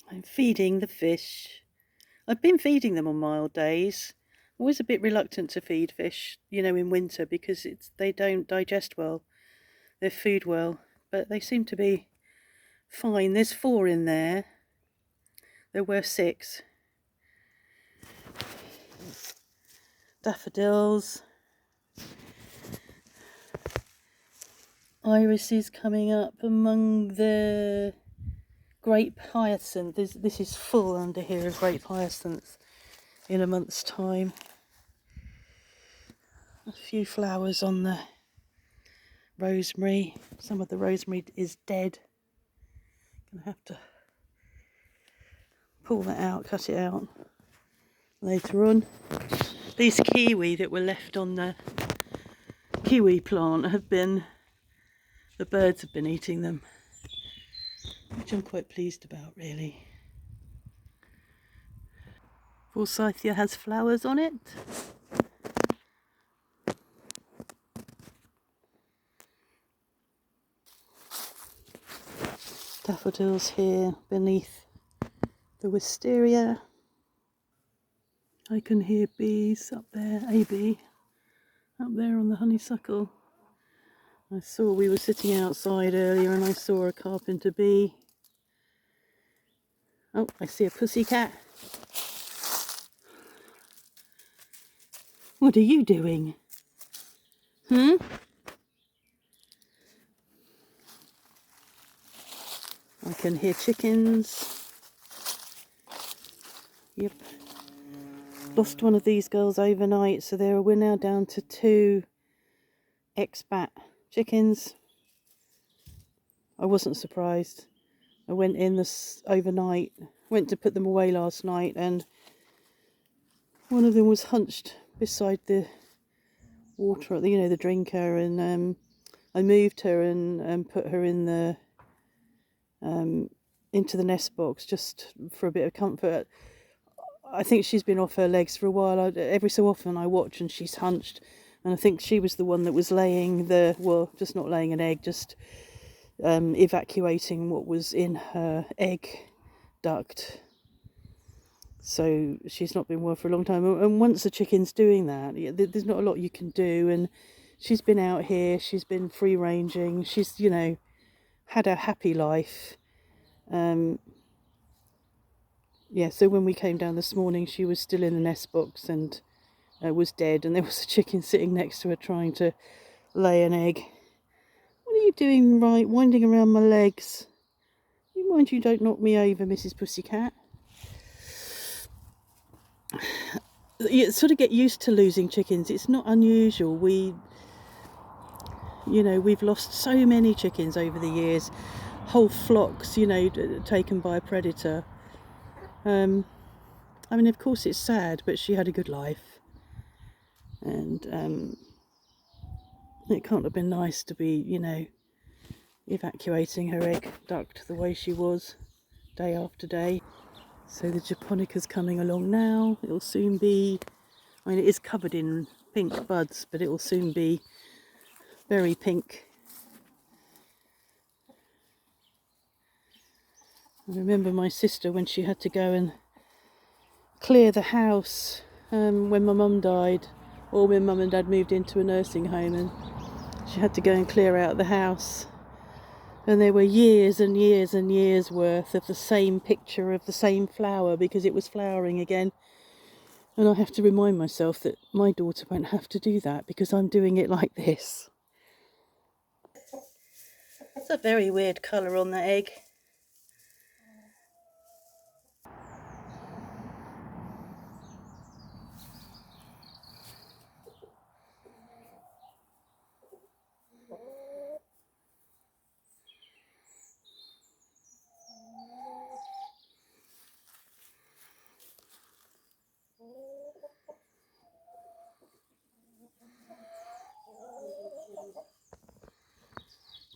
I'm feeding the fish. I've been feeding them on mild days. I'm always a bit reluctant to feed fish, in winter because they don't digest well, their food well, but they seem to be fine. There's 4 in there. There were 6. Daffodils. Iris is coming up among the grape hyacinth. This is full under here of grape hyacinths in a month's time. A few flowers on the rosemary. Some of the rosemary is dead. Gonna have to pull that out, cut it out later on. These kiwi that were left on the kiwi plant the birds have been eating them, which I'm quite pleased about, really. Forsythia has flowers on it. Daffodils here beneath the wisteria. I can hear bees up there, a bee, up there on the honeysuckle. We were sitting outside earlier and I saw a carpenter bee. Oh, I see a pussycat. What are you doing? I can hear chickens. Yep. Lost one of these girls overnight, so we're now down to 2 expat chickens. I wasn't surprised. I went in overnight, went to put them away last night, and one of them was hunched beside the water, the drinker, and I moved her and put her in the into the nest box just for a bit of comfort. I think she's been off her legs for a while. Every so often I watch and she's hunched, and I think she was the one that was laying just not laying an egg, just evacuating what was in her egg duct. So she's not been well for a long time, and once the chicken's doing that, there's not a lot you can do. And she's been out here, she's been free ranging, she's had a happy life. So when we came down this morning, she was still in the nest box and was dead, and there was a chicken sitting next to her trying to lay an egg. What are you doing, winding around my legs? You mind you don't knock me over, Mrs. Pussycat. You sort of get used to losing chickens. It's not unusual. We've lost so many chickens over the years, whole flocks, taken by a predator. Of course it's sad, but she had a good life, and it can't have been nice to be, evacuating her egg duct the way she was, day after day. So the Japonica's coming along now. It'll soon be, it is covered in pink buds, but it will soon be very pink. I remember my sister when she had to go and clear the house when my mum died, or when mum and dad moved into a nursing home, and she had to go and clear out the house, and there were years and years and years worth of the same picture of the same flower because it was flowering again. And I have to remind myself that my daughter won't have to do that because I'm doing it like this. It's a very weird colour on the egg.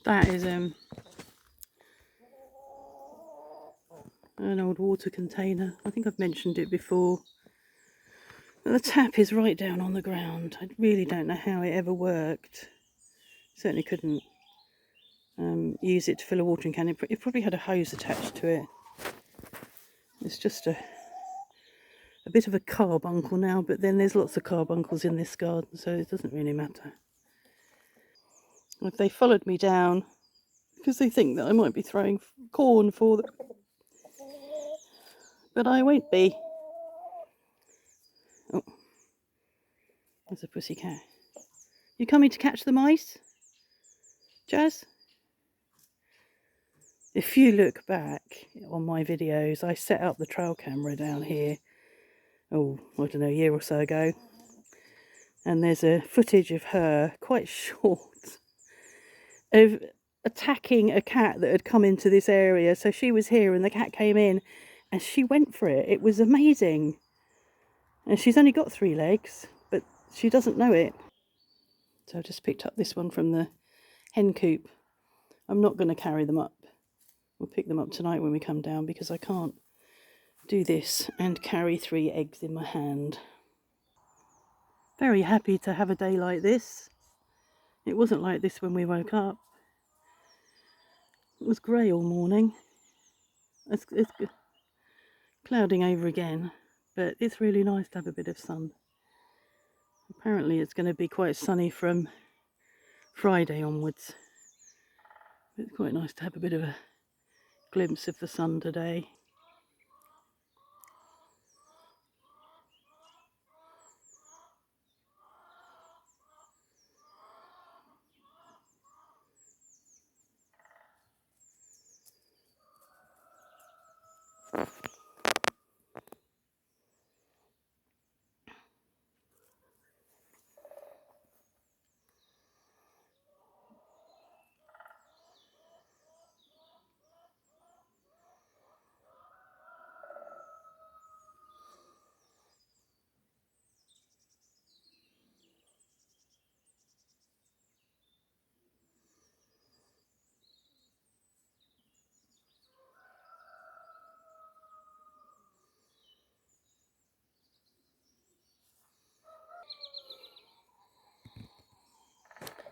That is an old water container. I think I've mentioned it before. The tap is right down on the ground. I really don't know how it ever worked. Certainly couldn't use it to fill a watering can. It probably had a hose attached to it. It's just a bit of a carbuncle now, but then there's lots of carbuncles in this garden, so it doesn't really matter. If they followed me down, because they think that I might be throwing corn for them, but I won't be. Oh, there's a pussy cat. You coming to catch the mice, Jazz? If you look back on my videos, I set up the trail camera down here, oh, I don't know, a year or so ago. And there's a footage of her, quite short, of attacking a cat that had come into this area. So she was here and the cat came in and she went for it. It was amazing. And she's only got 3 legs, but she doesn't know it. So I just picked up this one from the hen coop. I'm not going to carry them up. We'll pick them up tonight when we come down because I can't do this and carry 3 eggs in my hand. Very happy to have a day like this. It wasn't like this when we woke up. It was grey all morning. It's clouding over again, but it's really nice to have a bit of sun. Apparently it's going to be quite sunny from Friday onwards. It's quite nice to have a bit of a glimpse of the sun today.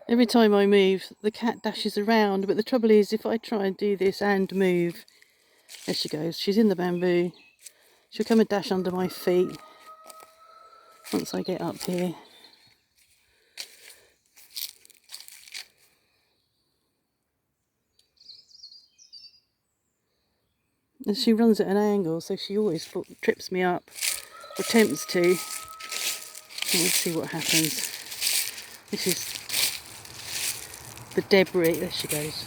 Every time I move, the cat dashes around, but the trouble is if I try and do this and move, there she goes, she's in the bamboo. She'll come and dash under my feet once I get up here. And she runs at an angle, so she always trips me up, or attempts to. Let's see what happens. This is the debris, there she goes.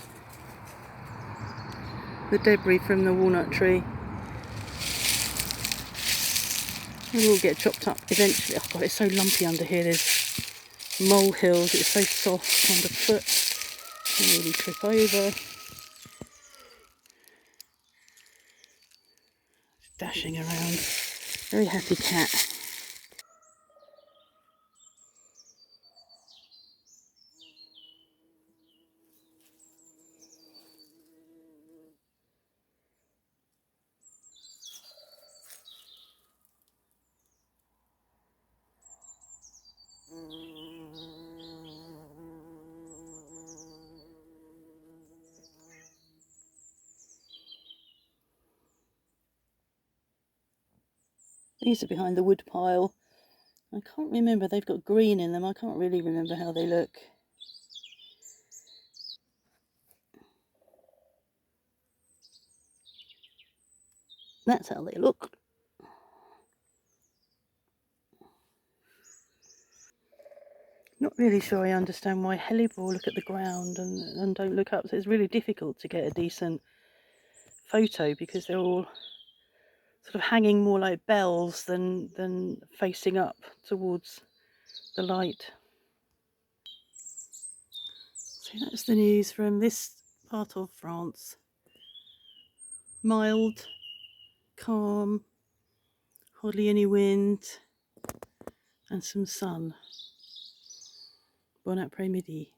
The debris from the walnut tree. It'll all get chopped up eventually. Oh God, it's so lumpy under here. There's molehills, it's so soft underfoot. I nearly trip over. Dashing around. Very happy cat. These are behind the wood pile. I can't remember, they've got green in them. I can't really remember how they look. That's how they look. Not really sure I understand why hellebore look at the ground and don't look up. So it's really difficult to get a decent photo because they're all sort of hanging more like bells than facing up towards the light. So that's the news from this part of France. Mild, calm, hardly any wind, and some sun. Bon après-midi.